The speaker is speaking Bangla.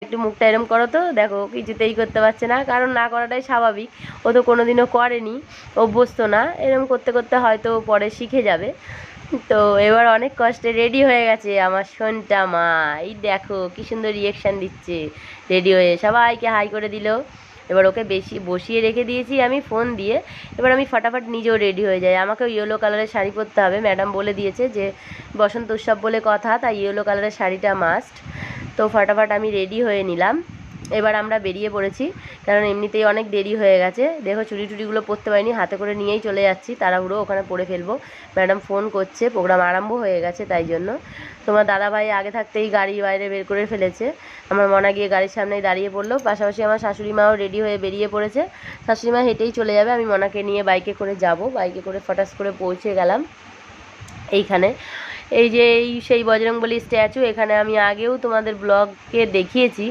একটু মুখটা এরম করো তো, দেখো কিছুতেই করতে পারছে না, কারণ না করাটাই স্বাভাবিক, ও তো কোনো দিনও করেনি, অভ্যস্ত না, এরম করতে করতে হয়তো পরে শিখে যাবে। তো এবার অনেক কষ্টে রেডি হয়ে গেছে আমার সোনটা মা, এই দেখো কি সুন্দর রিয়েকশান দিচ্ছে, রেডি হয়ে সবাইকে হাই করে দিল। এবার ওকে বেশি বসিয়ে রেখে দিয়েছি আমি ফোন দিয়ে, এবার আমি ফটাফট নিজেও রেডি হয়ে যাই। আমাকেও ইয়েলো কালারের শাড়ি পরতে হবে, ম্যাডাম বলে দিয়েছে যে বসন্ত উৎসব বলে কথা, তাই ইয়েলো কালারের শাড়িটা মাস্ট। তো ফটাফট আমি রেডি হয়ে নিলাম, এবার আমরা বেরিয়ে পড়েছি, কারণ এমনিতেই অনেক দেরি হয়ে গেছে। দেখো চুড়ি টুড়িগুলো পরতে পারিনি, হাতে করে নিয়েই চলে যাচ্ছি, তাড়াহুড়ো ওখানে পরে ফেলবো। ম্যাডাম ফোন করছে, প্রোগ্রাম আরম্ভ হয়ে গেছে, তাই জন্য। তোমার দাদাভাই আগে থাকতেই গাড়ি বাইরে বের করে ফেলেছে, আমার মনা গিয়ে গাড়ির সামনেই দাঁড়িয়ে পড়লো, পাশাপাশি আমার শাশুড়ি মাও রেডি হয়ে বেরিয়ে পড়েছে। শাশুড়ি মা হেঁটেই চলে যাবে, আমি মনাকে নিয়ে বাইকে করে যাব, বাইকে করে ফটাস করে পৌঁছে গেলাম এইখানে। এই যে এই সেই বজরংবলী স্ট্যাচু, এখানে আমি আগেও তোমাদের ব্লগে দেখিয়েছি।